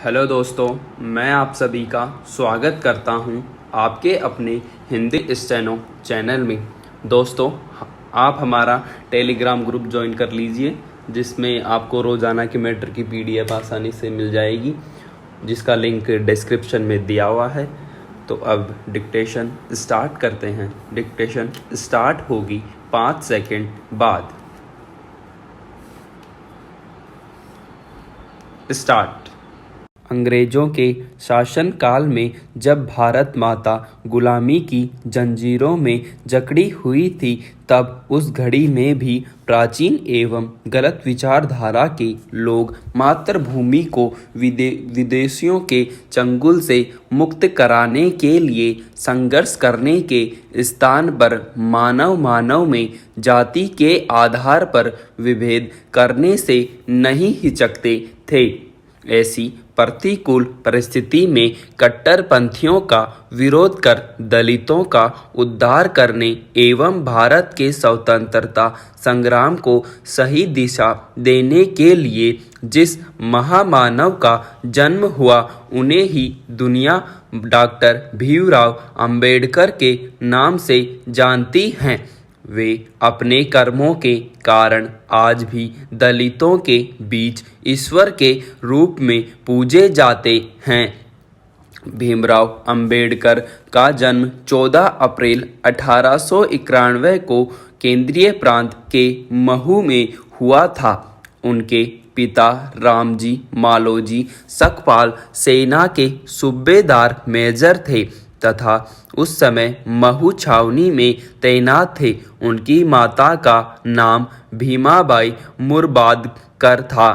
Hello दोस्तों, मैं आप सभी का स्वागत करता हूं आपके अपने हिंदी स्टेनो चैनल में। दोस्तों, आप हमारा टेलीग्राम ग्रुप ज्वाइन कर लीजिए, जिसमें आपको रोज़ाना की मैटर की पीडीएफ आसानी से मिल जाएगी, जिसका लिंक डिस्क्रिप्शन में दिया हुआ है। तो अब डिक्टेशन स्टार्ट करते हैं। डिक्टेशन स्टार्ट होगी 5 सेकंड बाद। स्टार्ट। अंग्रेजों के शासनकाल में जब भारत माता गुलामी की जंजीरों में जकड़ी हुई थी, तब उस घड़ी में भी प्राचीन एवं गलत विचारधारा के लोग मातृभूमि को विदेशियों के चंगुल से मुक्त कराने के लिए संघर्ष करने के स्थान पर मानव में जाति के आधार पर विभेद करने से नहीं हिचकते थे। ऐसी प्रतिकूल परिस्थिति में कट्टरपंथियों का विरोध कर दलितों का उद्धार करने एवं भारत के स्वतंत्रता संग्राम को सही दिशा देने के लिए जिस महामानव का जन्म हुआ, उन्हें ही दुनिया डॉक्टर भीमराव अंबेडकर के नाम से जानती हैं। वे अपने कर्मों के कारण आज भी दलितों के बीच ईश्वर के रूप में पूजे जाते हैं। भीमराव अंबेडकर का जन्म 14 अप्रैल 1891 को केंद्रीय प्रांत के महू में हुआ था। उनके पिता रामजी मालोजी सकपाल सेना के सूबेदार मेजर थे तथा उस समय महू छावनी में तैनात थे। उनकी माता का नाम भीमाबाई मुरबादकर था।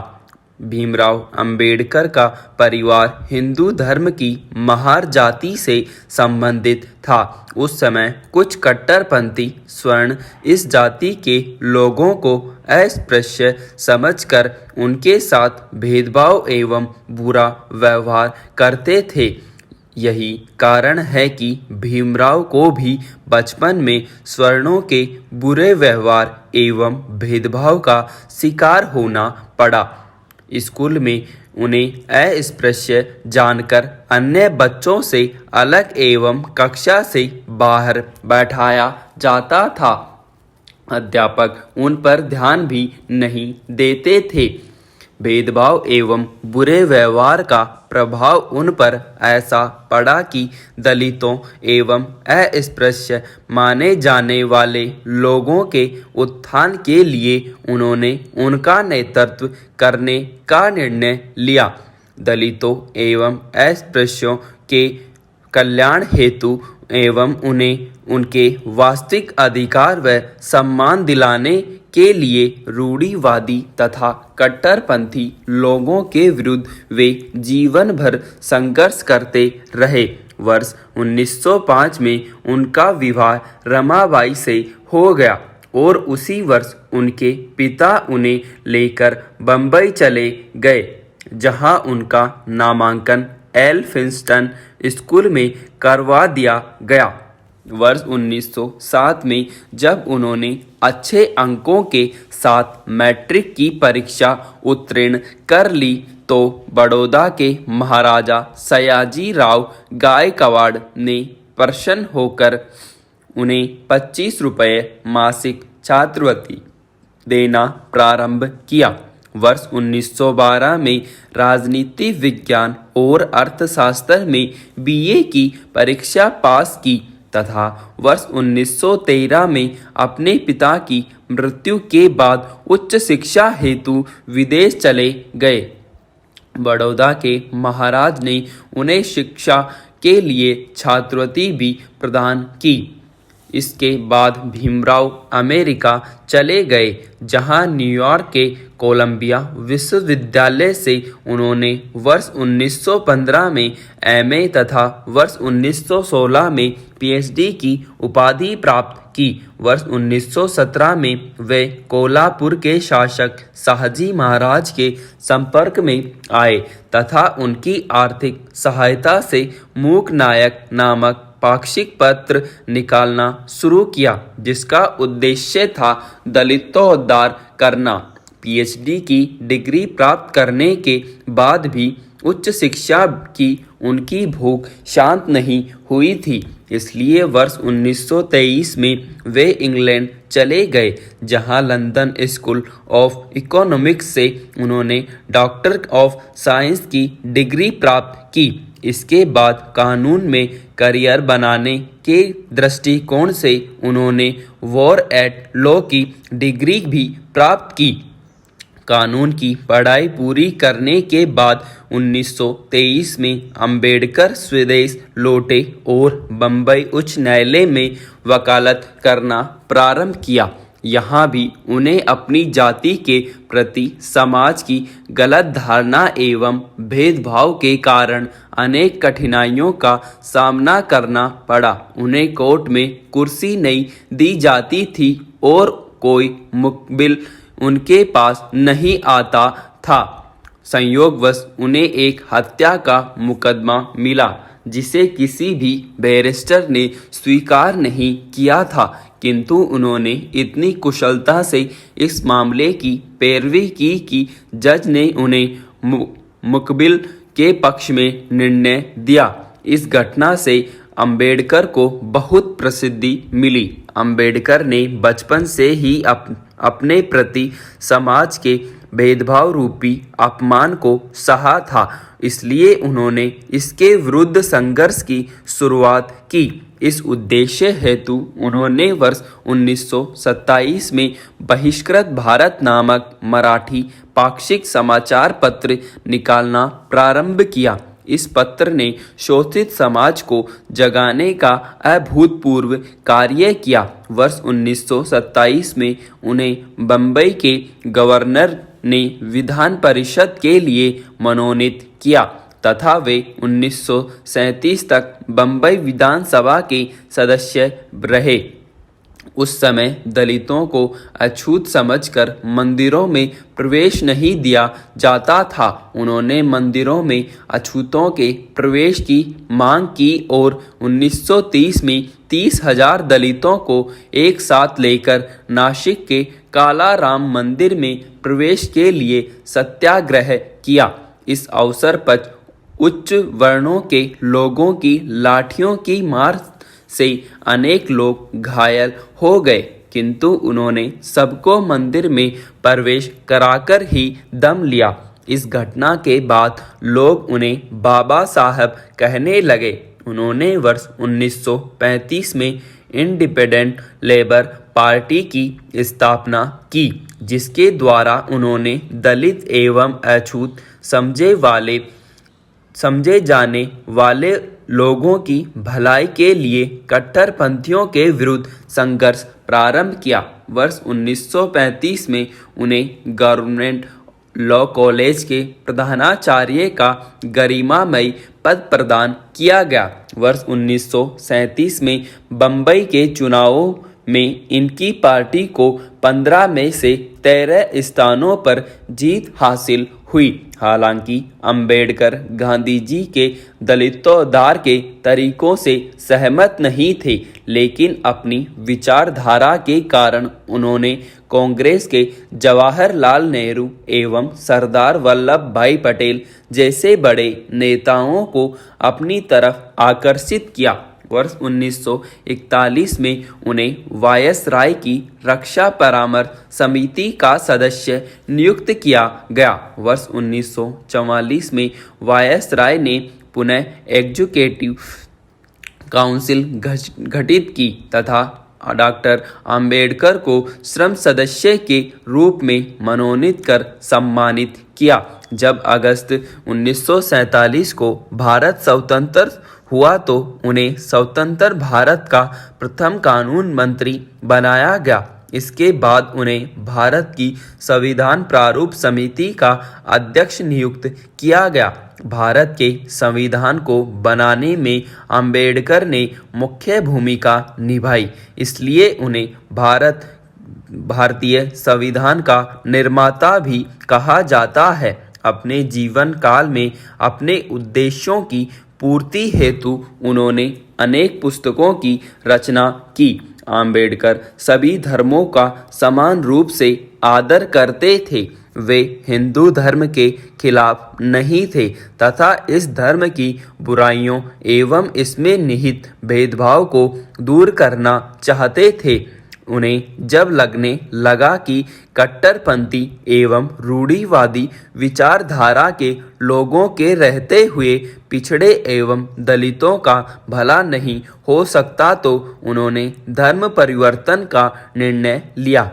भीमराव अंबेडकर का परिवार हिंदू धर्म की महार जाति से संबंधित था। उस समय कुछ कट्टरपंथी स्वर्ण इस जाति के लोगों को अस्पृश्य समझकर उनके साथ भेदभाव एवं बुरा व्यवहार करते थे। यही कारण है कि भीमराव को भी बचपन में स्वर्णों के बुरे व्यवहार एवं भेदभाव का शिकार होना पड़ा। स्कूल में उन्हें अस्पृश्य जानकर अन्य बच्चों से अलग एवं कक्षा से बाहर बैठाया जाता था। अध्यापक उन पर ध्यान भी नहीं देते थे। भेदभाव एवं बुरे व्यवहार का प्रभाव उन पर ऐसा पड़ा कि दलितों एवं अस्पृश्य माने जाने वाले लोगों के उत्थान के लिए उन्होंने उनका नेतृत्व करने का निर्णय लिया। दलितों एवं अस्पृश्यों के कल्याण हेतु एवं उन्हें उनके वास्तविक अधिकार व सम्मान दिलाने के लिए रूढ़िवादी तथा कट्टरपंथी लोगों के विरुद्ध वे जीवन भर संघर्ष करते रहे। वर्ष 1905 में उनका विवाह रमाबाई से हो गया और उसी वर्ष उनके पिता उन्हें लेकर बम्बई चले गए, जहां उनका नामांकन एल्फिंस्टन स्कूल में करवा दिया गया। वर्ष 1907 में जब उन्होंने अच्छे अंकों के साथ मैट्रिक की परीक्षा उत्तीर्ण कर ली, तो बड़ौदा के महाराजा सयाजी राव गायकवाड़ ने प्रसन्न होकर उन्हें 25 रुपये मासिक छात्रवृत्ति देना प्रारंभ किया। वर्ष 1912 में राजनीति विज्ञान और अर्थशास्त्र में बीए की परीक्षा पास की तथा वर्ष 1913 में अपने पिता की मृत्यु के बाद उच्च शिक्षा हेतु विदेश चले गए। बड़ौदा के महाराज ने उन्हें शिक्षा के लिए छात्रवृत्ति भी प्रदान की। इसके बाद भीमराव अमेरिका चले गए, जहां न्यूयॉर्क के कोलंबिया विश्वविद्यालय से उन्होंने वर्ष 1915 में एमए तथा वर्ष 1916 में पीएचडी की उपाधि प्राप्त की। वर्ष 1917 में वे कोल्हापुर के शासक शाहजी महाराज के संपर्क में आए तथा उनकी आर्थिक सहायता से मूक नायक नामक पाक्षिक पत्र निकालना शुरू किया, जिसका उद्देश्य था दलितोद्धार करना। पीएचडी की डिग्री प्राप्त करने के बाद भी उच्च शिक्षा की उनकी भूख शांत नहीं हुई थी, इसलिए वर्ष 1923 में वे इंग्लैंड चले गए, जहां लंदन स्कूल ऑफ इकोनॉमिक्स से उन्होंने डॉक्टर ऑफ साइंस की डिग्री प्राप्त की। इसके बाद कानून में करियर बनाने के दृष्टिकोण से उन्होंने वॉर एट लॉ की डिग्री भी प्राप्त की। कानून की पढ़ाई पूरी करने के बाद 1923 में अंबेडकर स्वदेश लौटे और बम्बई उच्च न्यायालय में वकालत करना प्रारंभ किया। यहाँ भी उन्हें अपनी जाति के प्रति समाज की गलत धारणा एवं भेदभाव के कारण अनेक कठिनाइयों का सामना करना पड़ा। उन्हें कोर्ट में कुर्सी नहीं दी जाती थी और कोई मुकबिल उनके पास नहीं आता था। संयोगवश उन्हें एक हत्या का मुकदमा मिला, जिसे किसी भी बैरिस्टर ने स्वीकार नहीं किया था, किंतु उन्होंने इतनी कुशलता से इस मामले की पैरवी की कि जज ने उन्हें मुकबिल के पक्ष में निर्णय दिया। इस घटना से अंबेडकर को बहुत प्रसिद्धि मिली। अंबेडकर ने बचपन से ही अपने प्रति समाज के भेदभाव रूपी अपमान को सहा था, इसलिए उन्होंने इसके विरुद्ध संघर्ष की शुरुआत की। इस उद्देश्य हेतु उन्होंने वर्ष 1927 में बहिष्कृत भारत नामक मराठी पाक्षिक समाचार पत्र निकालना प्रारंभ किया। इस पत्र ने शोषित समाज को जगाने का अभूतपूर्व कार्य किया। वर्ष 1927 में उन्हें बम्बई के गवर्नर ने विधान परिषद के लिए मनोनीत किया तथा वे 1937 तक बम्बई विधानसभा के सदस्य रहे। उस समय दलितों को अछूत समझकर मंदिरों में प्रवेश नहीं दिया जाता था। उन्होंने मंदिरों में अछूतों के प्रवेश की मांग की और 1930 में 30,000 दलितों को एक साथ लेकर नासिक के काला राम मंदिर में प्रवेश के लिए सत्याग्रह किया। इस अवसर पर उच्च वर्णों के लोगों की लाठियों की मार से अनेक लोग घायल हो गए, किंतु उन्होंने सबको मंदिर में प्रवेश कराकर ही दम लिया। इस घटना के बाद लोग उन्हें बाबा साहब कहने लगे। उन्होंने वर्ष 1935 में इंडिपेंडेंट लेबर पार्टी की स्थापना की, जिसके द्वारा उन्होंने दलित एवं अछूत समझे जाने वाले लोगों की भलाई के लिए कट्टरपंथियों के विरुद्ध संघर्ष प्रारंभ किया। वर्ष 1935 में उन्हें गवर्नमेंट लॉ कॉलेज के प्रधानाचार्य का गरिमामयी पद प्रदान किया गया। वर्ष 1937 में बम्बई के चुनावों में इनकी पार्टी को 15 में से 13 स्थानों पर जीत हासिल हुई। हालांकि अंबेडकर गांधी जी के दलितोद्धार के तरीकों से सहमत नहीं थे, लेकिन अपनी विचारधारा के कारण उन्होंने कांग्रेस के जवाहरलाल नेहरू एवं सरदार वल्लभ भाई पटेल जैसे बड़े नेताओं को अपनी तरफ आकर्षित किया। वर्ष 1941 में उन्हें वायसराय की रक्षा परामर्श समिति का सदस्य नियुक्त किया गया। वर्ष 1944 में वायसराय ने पुनः एग्जीक्यूटिव काउंसिल गठित की तथा डॉक्टर अंबेडकर को श्रम सदस्य के रूप में मनोनीत कर सम्मानित किया। जब अगस्त 1947 को भारत स्वतंत्र हुआ तो उन्हें स्वतंत्र भारत का प्रथम कानून मंत्री बनाया गया। इसके बाद उन्हें भारत की संविधान प्रारूप समिति का अध्यक्ष नियुक्त किया गया। भारत के संविधान को बनाने में अंबेडकर ने मुख्य भूमिका निभाई, इसलिए उन्हें भारतीय संविधान का निर्माता भी कहा जाता है। अपने जीवन काल में अपने उद्देश्यों की पूर्ति हेतु उन्होंने अनेक पुस्तकों की रचना की। अंबेडकर सभी धर्मों का समान रूप से आदर करते थे। वे हिंदू धर्म के खिलाफ नहीं थे तथा इस धर्म की बुराइयों एवं इसमें निहित भेदभाव को दूर करना चाहते थे। उन्हें जब लगने लगा कि कट्टरपंथी एवं रूढ़िवादी विचारधारा के लोगों के रहते हुए पिछड़े एवं दलितों का भला नहीं हो सकता, तो उन्होंने धर्म परिवर्तन का निर्णय लिया।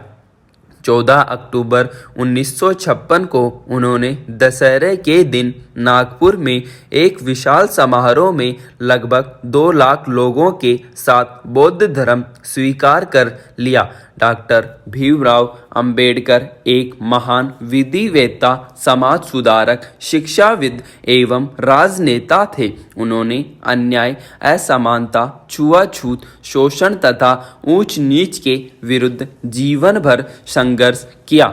14 अक्टूबर 1956 को उन्होंने दशहरे के दिन नागपुर में एक विशाल समारोह में लगभग 2 लाख लोगों के साथ बौद्ध धर्म स्वीकार कर लिया। डॉक्टर भीमराव अंबेडकर एक महान विधिवेत्ता, समाज सुधारक, शिक्षाविद एवं राजनेता थे। उन्होंने अन्याय, असमानता, छुआछूत, शोषण तथा ऊंच नीच के विरुद्ध जीवन भर संघर्ष किया।